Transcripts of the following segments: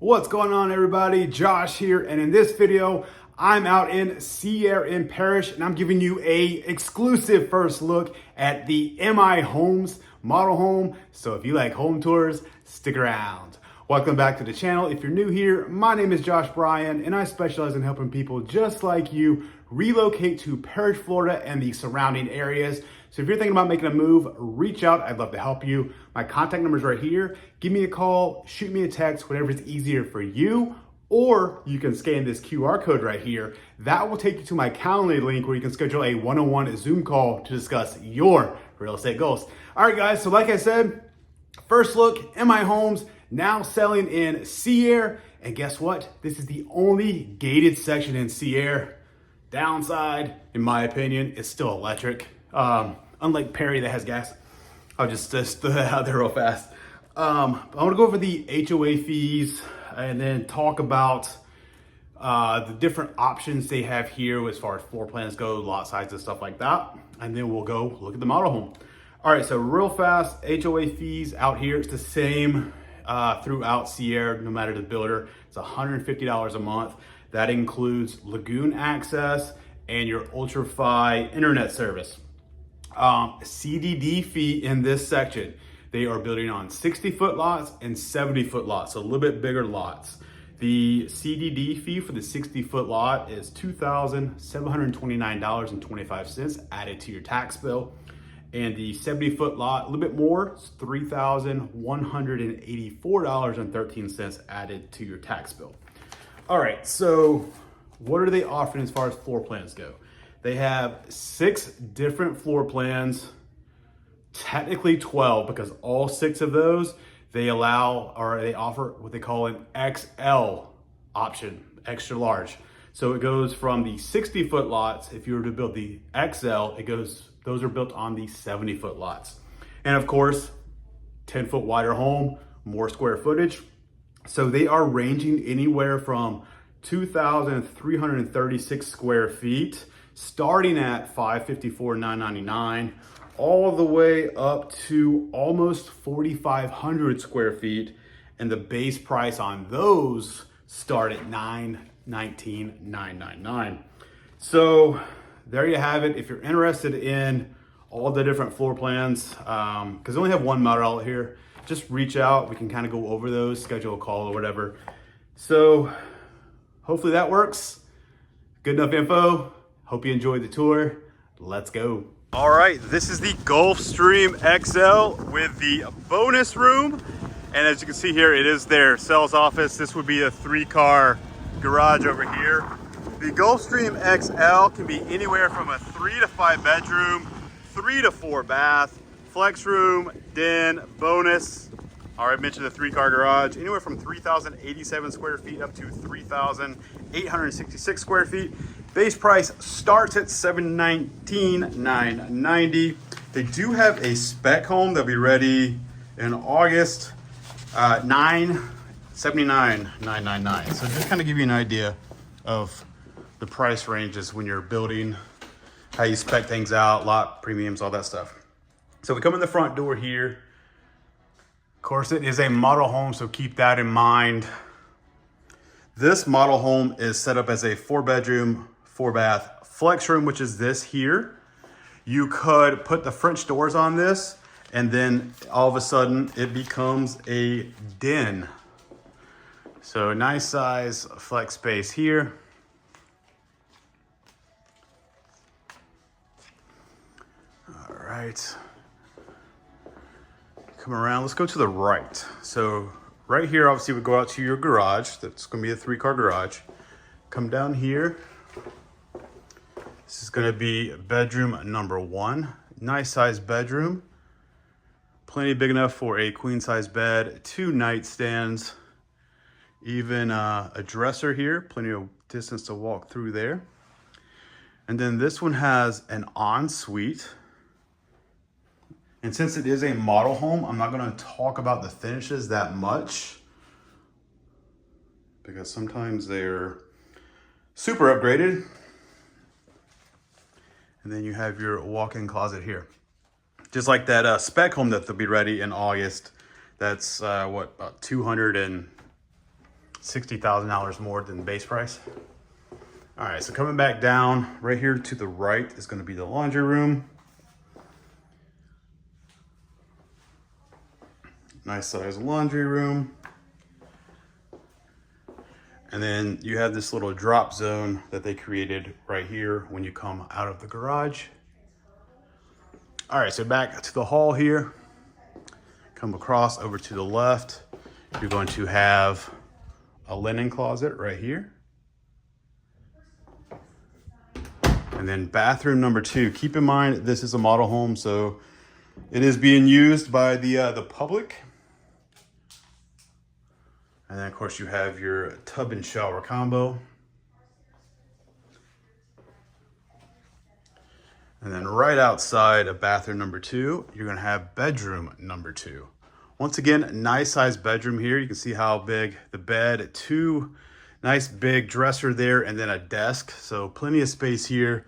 What's going on, everybody? Josh here, and in this video I'm out in Seaire in Parrish, and I'm giving you a exclusive first look at the MI Homes model home. So if you like home tours, stick around. Welcome back to the channel. If you're new here, my name is Josh Bryan, and I specialize in helping people just like you relocate to Parrish, Florida and the surrounding areas. So if you're thinking about making a move, reach out. I'd love to help you. My contact number is right here. Give me a call, shoot me a text, whatever is easier for you. Or you can scan this QR code right here. That will take you to my Calendly link where you can schedule a one-on-one Zoom call to discuss your real estate goals. All right, guys, so like I said, first look, MI Homes, now selling in Seaire. And guess what? This is the only gated section in Seaire. Downside, in my opinion, is still electric. Unlike Perry that has gas. I'll just throw that out there real fast. I want to go over the HOA fees and then talk about the different options they have here as far as floor plans go, lot size and stuff like that. And then we'll go look at the model home. All right, so real fast, HOA fees out here, it's the same throughout Seaire, no matter the builder. It's $150 a month. That includes lagoon access and your ultra-fi internet service. CDD fee in this section. They are building on 60-foot lots and 70-foot lots, so a little bit bigger lots. The CDD fee for the 60-foot lot is $2,729.25 added to your tax bill. And the 70-foot lot, a little bit more, it's $3,184.13 added to your tax bill. All right, so what are they offering as far as floor plans go? They have 6 different floor plans, technically 12, because all 6 of those, they allow, or they offer what they call an XL option, extra large. So it goes from the 60-foot lots, if you were to build the XL, those are built on the 70-foot lots. And of course, 10-foot wider home, more square footage. So they are ranging anywhere from 2,336 square feet, starting at $554,999, all the way up to almost 4,500 square feet. And the base price on those start at $919,999. So there you have it. If you're interested in all the different floor plans, because I only have one model out here, just reach out. We can kind of go over those, schedule a call or whatever. So hopefully that works. Good enough info. Hope you enjoyed the tour. Let's go. All right, this is the Gulfstream XL with the bonus room. And as you can see here, it is their sales office. This would be a 3-car garage over here. The Gulfstream XL can be anywhere from a 3 to 5 bedroom, 3 to 4 bath, flex room, den, bonus. I already mentioned the 3-car garage, anywhere from 3,087 square feet up to 3,866 square feet. Base price starts at $719,990. They do have a spec home that'll be ready in August, $979,999. So just kind of give you an idea of the price ranges when you're building, how you spec things out, lot premiums, all that stuff. So we come in the front door here. Of course, it is a model home, so keep that in mind. This model home is set up as a 4-bedroom, 4-bath flex room, which is this here. You could put the French doors on this, and then all of a sudden it becomes a den. So nice size flex space here. All right. Come around, let's go to the right. So right here, obviously we go out to your garage. That's gonna be a 3-car garage. Come down here. This is gonna be bedroom number 1. Nice size bedroom. Plenty big enough for a queen size bed, 2 nightstands, even a dresser here. Plenty of distance to walk through there. And then this one has an ensuite. And since it is a model home, I'm not gonna talk about the finishes that much because sometimes they're super upgraded. And then you have your walk-in closet here. Just like that spec home that they'll be ready in August. That's about $260 $60,000 more than the base price. All right, so coming back down, right here to the right is gonna be the laundry room. Nice size laundry room. And then you have this little drop zone that they created right here when you come out of the garage. All right, so back to the hall here. Come across over to the left. You're going to have a linen closet right here. And then bathroom number 2. Keep in mind, this is a model home, so it is being used by the public. And then of course you have your tub and shower combo. And then right outside of bathroom number 2, you're gonna have bedroom number 2. Once again, nice size bedroom here. You can see how big the bed, 2 nice big dresser there, and then a desk. So plenty of space here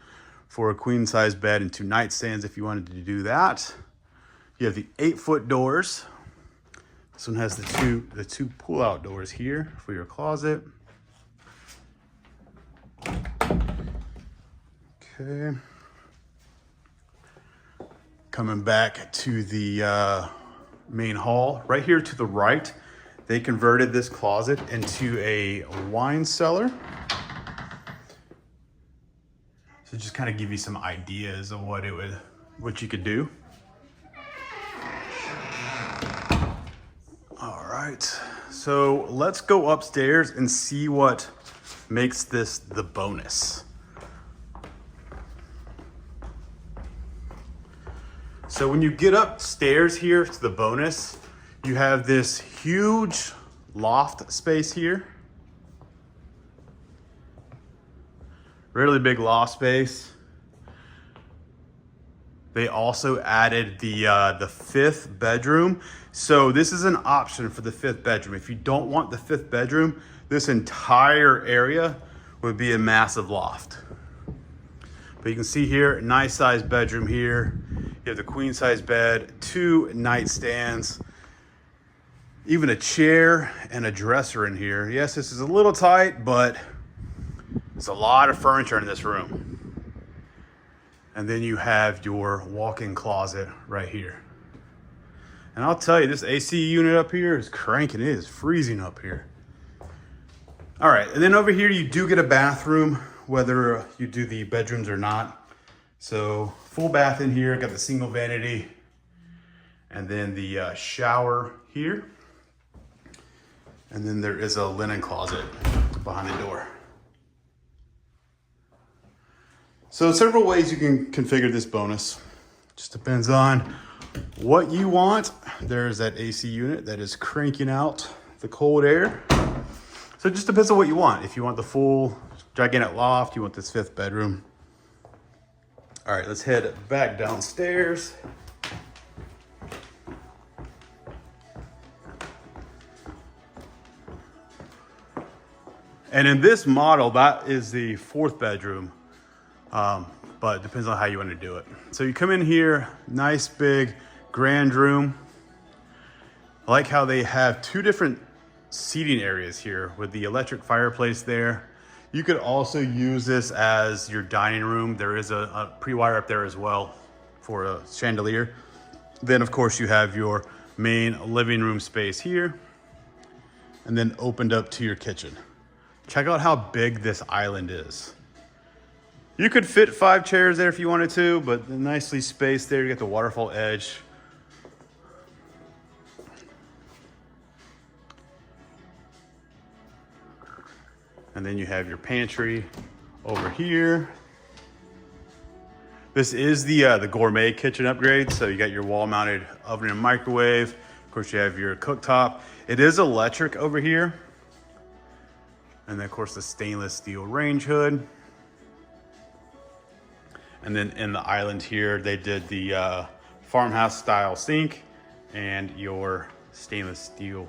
for a queen size bed and 2 nightstands if you wanted to do that. You have the 8-foot doors. This one has the two pull-out doors here for your closet. Okay. Coming back to the main hall, right here to the right, they converted this closet into a wine cellar. So just kind of give you some ideas of what you could do. All right, so let's go upstairs and see what makes this the bonus. So when you get upstairs here to the bonus, you have this huge loft space here. Really big loft space. They also added the 5th bedroom. So this is an option for the 5th bedroom. If you don't want the 5th bedroom, this entire area would be a massive loft. But you can see here, nice size bedroom here. You have the queen size bed, 2 nightstands, even a chair and a dresser in here. Yes, this is a little tight, but it's a lot of furniture in this room. And then you have your walk-in closet right here. And I'll tell you, this AC unit up here is cranking. It is freezing up here. All right, and then over here you do get a bathroom, whether you do the bedrooms or not. So full bath in here, got the single vanity, and then the shower here. And then there is a linen closet behind the door. So several ways you can configure this bonus. Just depends on what you want. There's that AC unit that is cranking out the cold air. So it just depends on what you want. If you want the full gigantic loft, you want this 5th bedroom. All right, let's head back downstairs. And in this model, that is the 4th bedroom. But it depends on how you want to do it. So you come in here, nice big grand room. I like how they have 2 different seating areas here with the electric fireplace there. You could also use this as your dining room. There is a pre-wire up there as well for a chandelier. Then of course you have your main living room space here, and then opened up to your kitchen. Check out how big this island is. You could fit 5 chairs there if you wanted to, but nicely spaced there. You got the waterfall edge. And then you have your pantry over here. This is the gourmet kitchen upgrade. So you got your wall mounted oven and microwave. Of course you have your cooktop. It is electric over here. And then of course the stainless steel range hood. And then in the island here, they did the farmhouse style sink and your stainless steel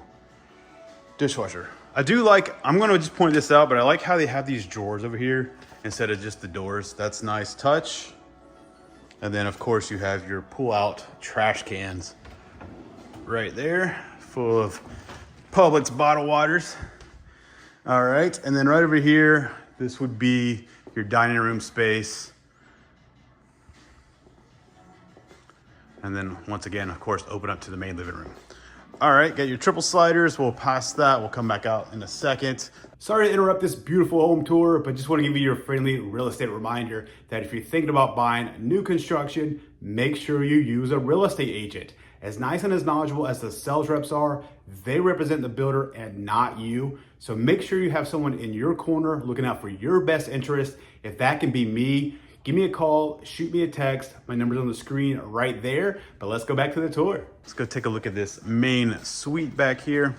dishwasher. I do like, I'm gonna just point this out, but I like how they have these drawers over here instead of just the doors. That's nice touch. And then of course you have your pull-out trash cans right there, full of Publix bottled waters. All right, and then right over here, this would be your dining room space. And then once again, of course, open up to the main living room. All right, got your triple sliders. We'll pass that. We'll come back out in a second. Sorry to interrupt this beautiful home tour, but just want to give you your friendly real estate reminder that if you're thinking about buying new construction, make sure you use a real estate agent. As nice and as knowledgeable as the sales reps are, they represent the builder and not you. So make sure you have someone in your corner looking out for your best interest. If that can be me, give me a call, shoot me a text. My number's on the screen right there, but let's go back to the tour. Let's go take a look at this main suite back here.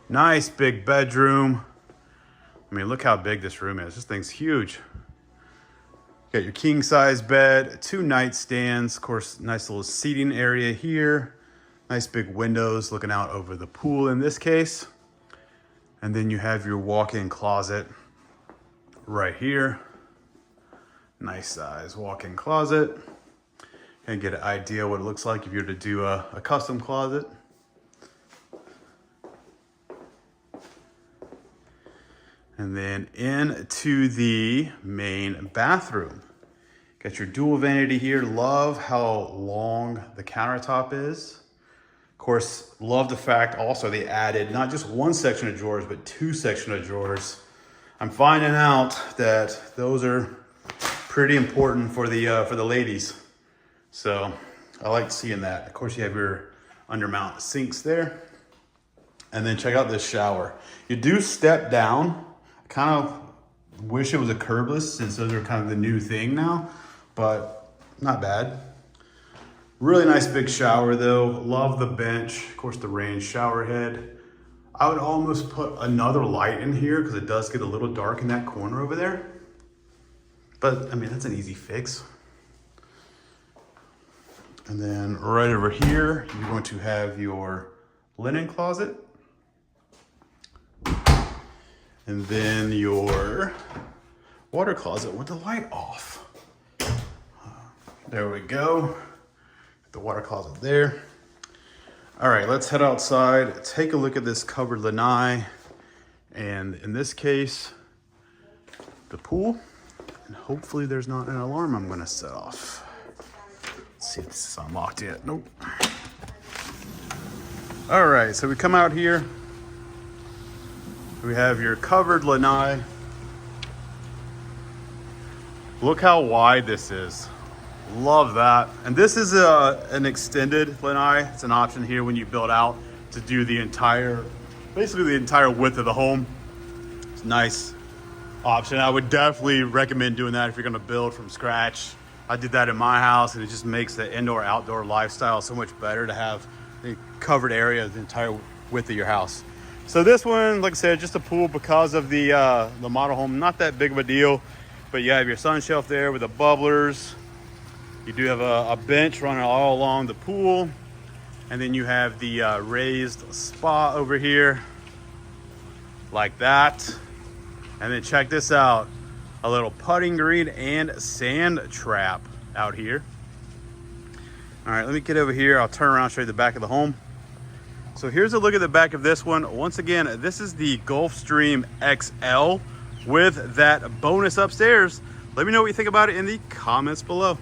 Nice big bedroom. I mean, look how big this room is. This thing's huge. Got your king size bed, 2 nightstands, of course, nice little seating area here. Nice big windows looking out over the pool in this case. And then you have your walk-in closet right here. Nice size walk-in closet. And get an idea what it looks like if you were to do a custom closet. And then into the main bathroom. Got your dual vanity here. Love how long the countertop is. Of course, love the fact also they added not just 1 section of drawers, but 2 sections of drawers. I'm finding out that those are pretty important for the ladies. So I like seeing that. Of course, you have your undermount sinks there. And then check out this shower. You do step down. Kind of wish it was a curbless since those are kind of the new thing now, but not bad. Really nice big shower though. Love the bench. Of course, the range shower head. I would almost put another light in here because it does get a little dark in that corner over there. But I mean, that's an easy fix. And then right over here, you're going to have your linen closet. And then your water closet with the light off. There we go. The water closet there. All right, let's head outside. Take a look at this covered lanai. And in this case, the pool. And hopefully there's not an alarm I'm gonna set off. Let's see if this is unlocked yet. Nope. All right, so we come out here. We have your covered lanai. Look how wide this is. Love that. And this is an extended lanai. It's an option here when you build out to do the entire, basically the entire width of the home. It's a nice option. I would definitely recommend doing that if you're gonna build from scratch. I did that in my house and it just makes the indoor-outdoor lifestyle so much better to have the covered area the entire width of your house. So this one, like I said, just a pool because of the model home. Not that big of a deal, but you have your sun shelf there with the bubblers. You do have a bench running all along the pool. And then you have the raised spa over here, like that. And then check this out, a little putting green and sand trap out here. All right, let me get over here. I'll turn around and show you the back of the home. So here's a look at the back of this one. Once again, this is the Gulfstream XL with that bonus upstairs. Let me know what you think about it in the comments below.